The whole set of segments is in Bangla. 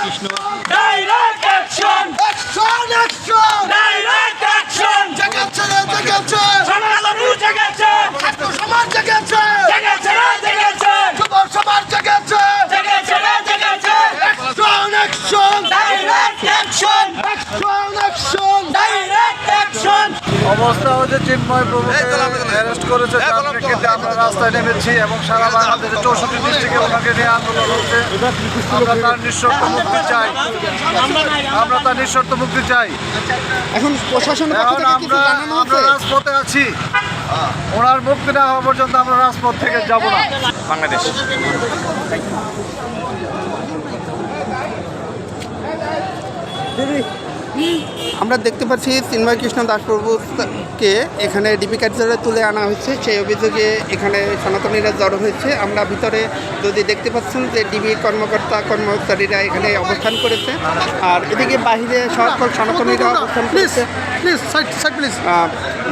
Krishna direct action action action direct action জেগেছে জেগেছে সনাতনী জেগেছে ছাত্র সমাজ জেগেছে জেগেছে জেগেছে যুব সমাজ জেগেছে জেগেছে জেগেছে action action direct action action action direct action অবস্থা হচ্ছে চিন্ময় প্রভুকে অ্যারেস্ট করেছে, তার প্রেক্ষিতে আমরা রাস্তায় নেমেছি এবং সারা বাংলাদেশে 64 ডিস্ট্রিক্টে ওনাকে নিয়ে আন্দোলন হচ্ছে। আমরা তার নিঃশর্ত মুক্তি চাই, আমরা তার নিঃশর্ত মুক্তি চাই। এখন প্রশাসনের পক্ষ এখন থেকে কিছু জানানো আমরা হয়েছে? রাজপথে আছি, ওনার মুক্তি না হওয়া পর্যন্ত আমরা রাজপথ থেকে যাব না। বাংলাদেশ আমরা দেখতে পাচ্ছি চিন্ময় কৃষ্ণ দাসপ্রভুকে এখানে ডিবি কার্যালয়ে তুলে আনা হয়েছে। সেই অভিযোগে এখানে সনাতনীরা জড়ো হয়েছে। আমরা ভিতরে যদি দেখতে পাচ্ছেন যে ডিবি কর্মচারীরা এখানে অবস্থান করেছে, আর এদিকে বাহিরে সকল সনাতনীরা অবস্থান করেছে।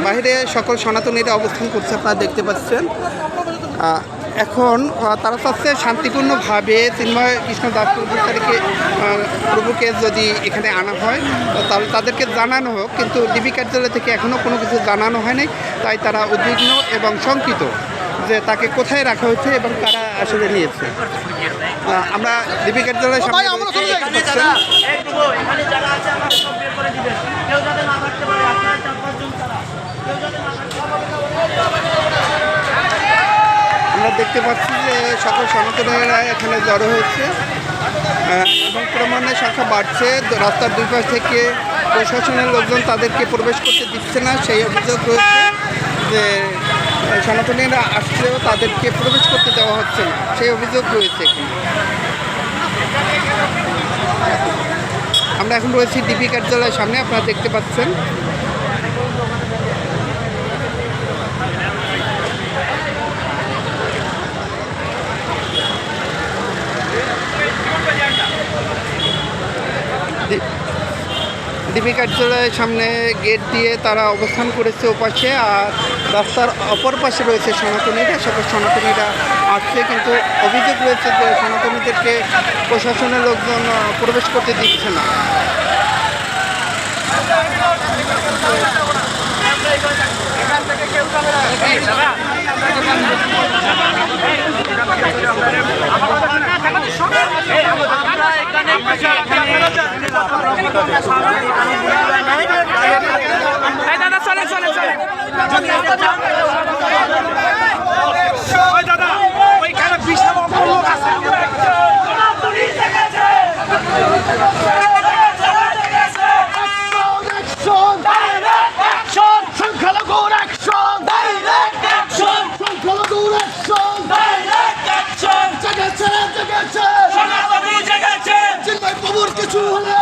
বাহিরে সকল সনাতনীরা অবস্থান করছে, আপনারা দেখতে পাচ্ছেন। এখন তারা চাচ্ছে শান্তিপূর্ণভাবে চিন্ময় কৃষ্ণ প্রভুকে যদি এখানে আনা হয় তাহলে তাদেরকে জানানো হোক, কিন্তু ডিবি কার্যালয় থেকে এখনও কোনো কিছু জানানো হয়নি। তাই তারা উদ্বিগ্ন এবং শঙ্কিত যে তাকে কোথায় রাখা হয়েছে এবং কারা আসলে নিয়েছে। আমরা ডিবি কার্যালয়ের সামনে আমরা দেখতে পাচ্ছি যে সকল সনাতনীরা এখানে জড়ো হয়েছে এবং ক্রমান্বয়ে সংখ্যা বাড়ছে। রাস্তার দুই পাশ থেকে প্রশাসনের লোকজন তাদেরকে প্রবেশ করতে দিচ্ছে না, সেই অভিযোগ রয়েছে যে সনাতনীরা আসলেও তাদেরকে প্রবেশ করতে দেওয়া হচ্ছে না, সেই অভিযোগ রয়েছে। আমরা এখন রয়েছি ডিবি কার্যালয়ের সামনে, আপনারা দেখতে পাচ্ছেন। ডিবি কার্যালয়ের সামনে গেট দিয়ে তারা অবস্থান করেছে ওপাশে, আর রাস্তার অপর পাশে রয়েছে সনাতনীরা। সকল সনাতনীরা আসছে, কিন্তু অভিযোগ রয়েছে যে সনাতনীদেরকে প্রশাসনের লোকজন প্রবেশ করতে দিচ্ছে না। কিছু হলে